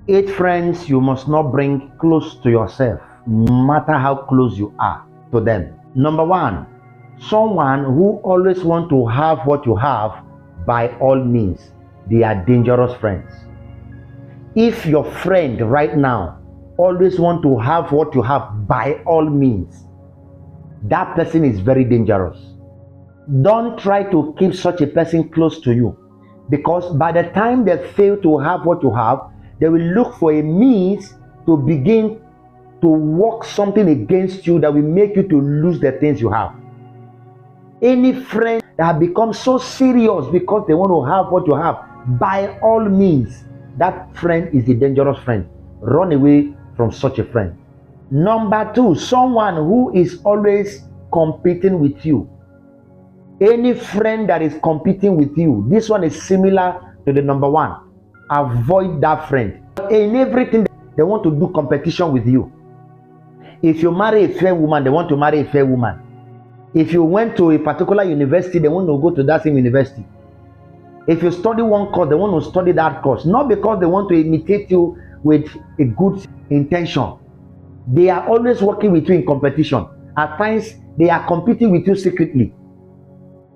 8 friends you must not bring close to yourself, no matter how close you are to them. Number 1, someone who always wants to have what you have by all means. They are dangerous friends. If your friend right now always wants to have what you have by all means, that person is very dangerous. Don't try to keep such a person close to you, because by the time they fail to have what you have, they will look for a means to begin to work something against you that will make you to lose the things you have. Any friend that have become so serious because they want to have what you have, by all means, that friend is a dangerous friend. Run away from such a friend. Number 2, someone who is always competing with you. Any friend that is competing with you, this one is similar to the number 1. Avoid that friend. In everything, they want to do competition with you. If you marry a fair woman, they want to marry a fair woman. If you went to a particular university, they want to go to that same university. If you study one course, they want to study that course. Not because they want to imitate you with a good intention. They are always working with you in competition. At times, they are competing with you secretly.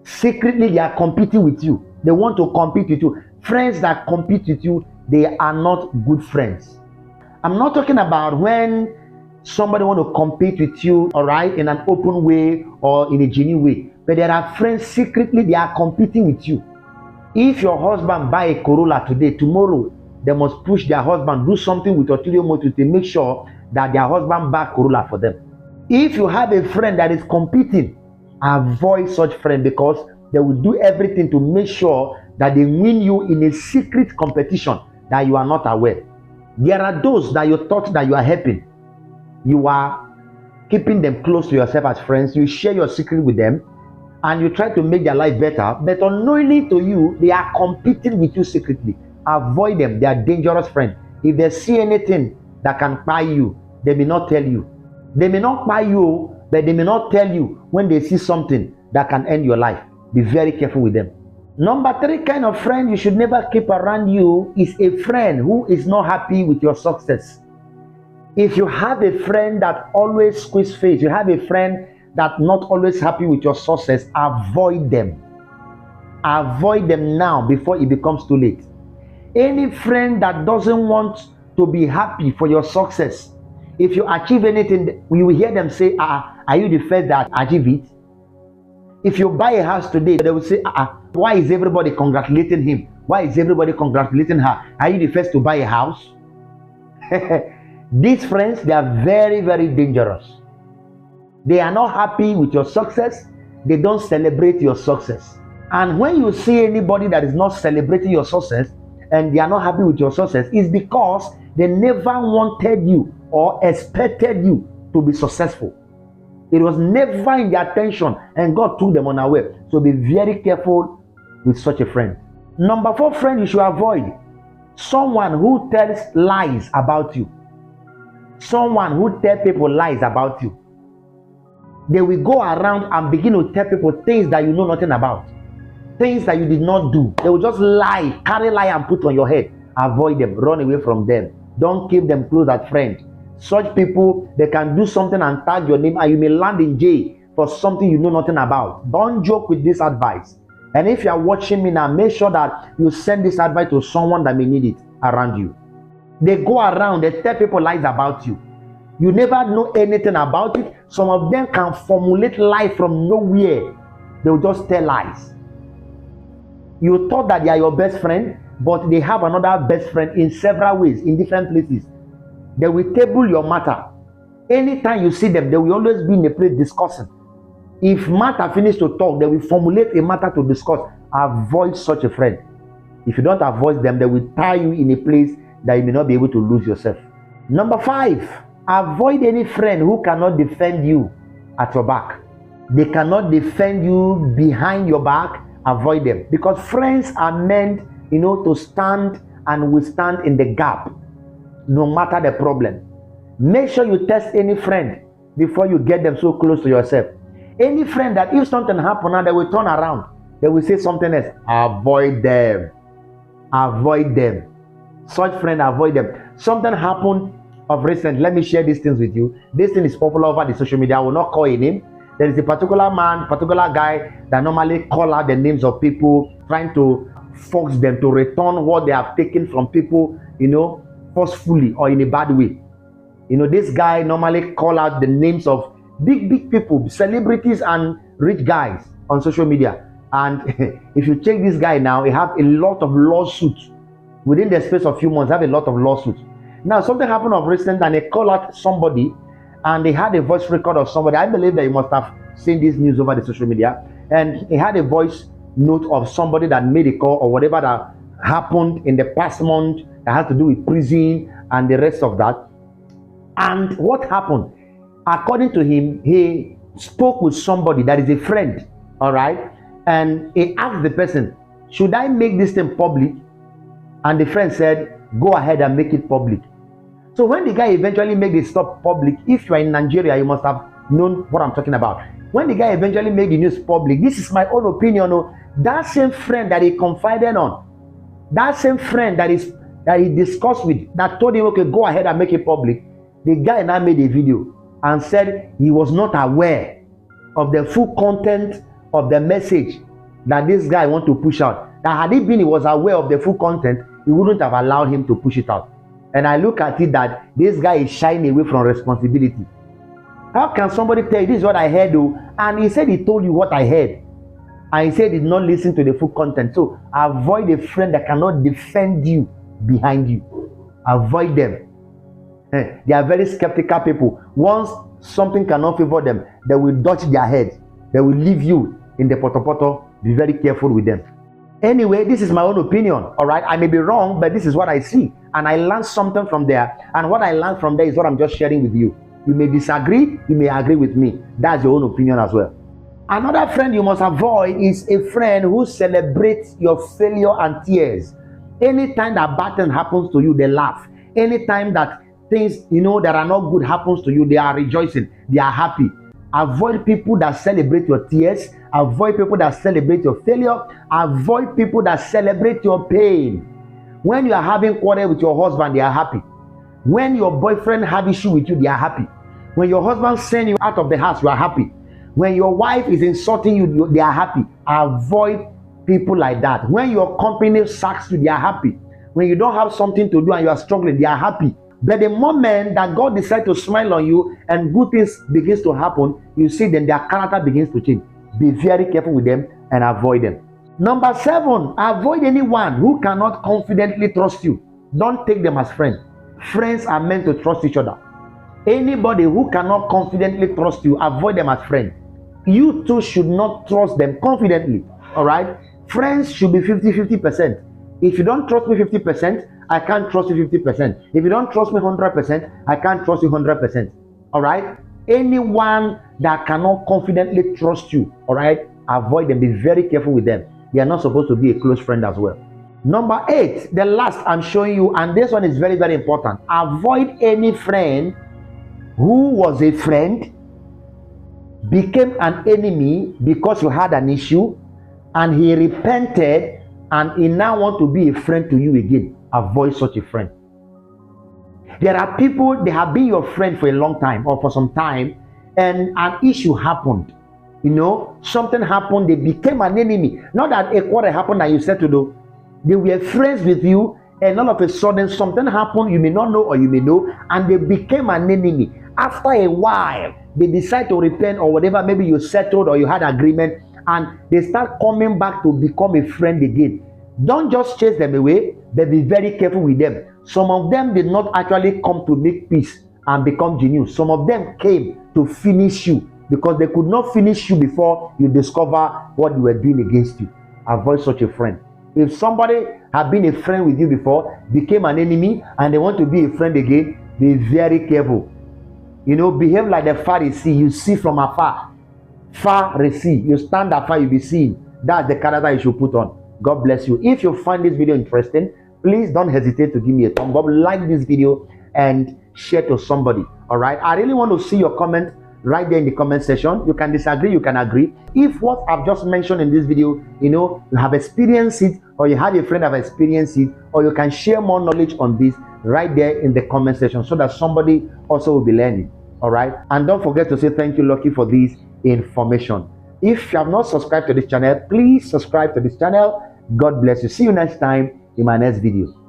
Secretly, they are competing with you. They want to compete with you. Friends that compete with you, they are not good friends. I'm not talking about when somebody want to compete with you, all right, in an open way or in a genuine way. But there are friends secretly, they are competing with you. If your husband buy a Corolla today, tomorrow they must push their husband do something with ulterior motive to make sure that their husband buy Corolla for them. If you have a friend that is competing, avoid such friend, because they will do everything to make sure that they win you in a secret competition that you are not aware. There are those that you thought that you are helping. You are keeping them close to yourself as friends. You share your secret with them and you try to make their life better, but unknowingly to you, they are competing with you secretly. Avoid them. They are dangerous friends. If they see anything that can buy you, they may not tell you. They may not buy you, but they may not tell you when they see something that can end your life. Be very careful with them. Number 3 kind of friend you should never keep around you is a friend who is not happy with your success. If you have a friend that always squeeze face, you have a friend that not always happy with your success, avoid them. Avoid them now before it becomes too late. Any friend that doesn't want to be happy for your success, if you achieve anything, you will hear them say, are you the first that achieve it? If you buy a house today, they will say, why is everybody congratulating him? Why is everybody congratulating her? Are you the first to buy a house? These friends, they are very, very dangerous. They are not happy with your success. They don't celebrate your success. And when you see anybody that is not celebrating your success and they are not happy with your success, it's because they never wanted you or expected you to be successful. It was never in their attention, and God took them unaware. So be very careful with such a friend. Number 4 friend you should avoid, someone who tells lies about you. Someone who tells people lies about you. They will go around and begin to tell people things that you know nothing about, things that you did not do. They will just lie, carry lie and put on your head. Avoid them, run away from them. Don't keep them close as friends. Such people, they can do something and tag your name and you may land in jail for something you know nothing about. Don't joke with this advice. And if you are watching me now, make sure that you send this advice to someone that may need it around you. They go around, they tell people lies about you. You never know anything about it. Some of them can formulate lies from nowhere. They will just tell lies. You thought that they are your best friend, but they have another best friend in several ways, in different places. They will table your matter. Anytime you see them, they will always be in a place discussing. If matter finish to talk, they will formulate a matter to discuss. Avoid such a friend. If you don't avoid them, they will tie you in a place that you may not be able to lose yourself. Number 5, avoid any friend who cannot defend you at your back. They cannot defend you behind your back. Avoid them, because friends are meant, to stand and withstand in the gap, no matter the problem. Make sure you test any friend before you get them so close to yourself. Any friend that if something happens now, they will turn around, they will say something else. Avoid them. Avoid them. Such friend, avoid them. Something happened of recent. Let me share these things with you. This thing is popular over the social media. I will not call a name. There is a particular man, particular guy that normally call out the names of people, trying to force them to return what they have taken from people, forcefully or in a bad way. This guy normally call out the names of big people, celebrities and rich guys on social media. And if you check this guy now, he have a lot of lawsuits. Within the space of few months, have a lot of lawsuits. Now, something happened of recent and they call out somebody and they had a voice record of somebody. I believe that you must have seen this news over the social media. And he had a voice note of somebody that made a call or whatever that happened in the past month that had to do with prison and the rest of that. And what happened? According to him, he spoke with somebody that is a friend, all right? And he asked the person, should I make this thing public? And the friend said, go ahead and make it public. So when the guy eventually made the stuff public, if you are in Nigeria, you must have known what I'm talking about. When the guy eventually made the news public, this is my own opinion. That same friend that he confided on, that same friend that he discussed with, that told him, okay, go ahead and make it public, the guy now made a video and said he was not aware of the full content of the message that this guy want to push out. That had he was aware of the full content, he wouldn't have allowed him to push it out. And I look at it that this guy is shying away from responsibility. How can somebody tell you this is what I heard though? And he said he told you what I heard. And he said he did not listen to the full content. So avoid a friend that cannot defend you behind you. Avoid them. They are very skeptical people. Once something cannot favor them, they will dodge their head. They will leave you in the poto. Be very careful with them. Anyway, this is my own opinion, all right? I may be wrong, but this is what I see. And I learned something from there. And what I learned from there is what I'm just sharing with you. You may disagree, you may agree with me. That's your own opinion as well. Another friend you must avoid is a friend who celebrates your failure and tears. Anytime that bad thing happens to you, they laugh. Anytime that things, that are not good happens to you, they are rejoicing, they are happy. Avoid people that celebrate your tears. Avoid people that celebrate your failure. Avoid people that celebrate your pain. When you are having quarrel with your husband, they are happy. When your boyfriend have issue with you, they are happy. When your husband send you out of the house, you are happy. When your wife is insulting you, they are happy. Avoid people like that. When your company sacks you, they are happy. When you don't have something to do and you are struggling, they are happy. But the moment that God decides to smile on you and good things begins to happen, you see then their character begins to change. Be very careful with them and avoid them. Number 7, avoid anyone who cannot confidently trust you. Don't take them as friends. Friends are meant to trust each other. Anybody who cannot confidently trust you, avoid them as friends. You too should not trust them confidently. All right? Friends should be 50-50%. If you don't trust me 50%, I can't trust you 50%. If you don't trust me 100%, I can't trust you 100%. All right? Anyone that cannot confidently trust you, all right, avoid them. Be very careful with them. They are not supposed to be a close friend as well. Number 8, the last I'm showing you, and this one is very, very important. Avoid any friend who was a friend, became an enemy because you had an issue, and he repented, and he now wants to be a friend to you again. Avoid such a friend. There are people, they have been your friend for a long time or for some time, and an issue happened. Something happened, they became an enemy. Not that a quarrel happened and you said to them, they were friends with you, and all of a sudden something happened, you may not know or you may know, and they became an enemy. After a while, they decide to repent or whatever, maybe you settled or you had agreement, and they start coming back to become a friend again. Don't just chase them away, but be very careful with them. Some of them did not actually come to make peace and become genuine. Some of them came to finish you because they could not finish you before you discover what they were doing against you. Avoid such a friend. If somebody had been a friend with you before, became an enemy, and they want to be a friend again, be very careful. Behave like the Pharisee. You see from afar. Pharisee. You stand afar, you be seen. That's the character you should put on. God bless you. If you find this video interesting, please don't hesitate to give me a thumbs up, like this video, and share to somebody. All right? I really want to see your comment right there in the comment section. You can disagree, you can agree. If what I've just mentioned in this video, you have experienced it, or you have a friend have experienced it, or you can share more knowledge on this right there in the comment section so that somebody also will be learning. All right, and don't forget to say thank you, Lucky, for this information. If you have not subscribed to this channel, please subscribe to this channel. God bless you. See you next time in my next video.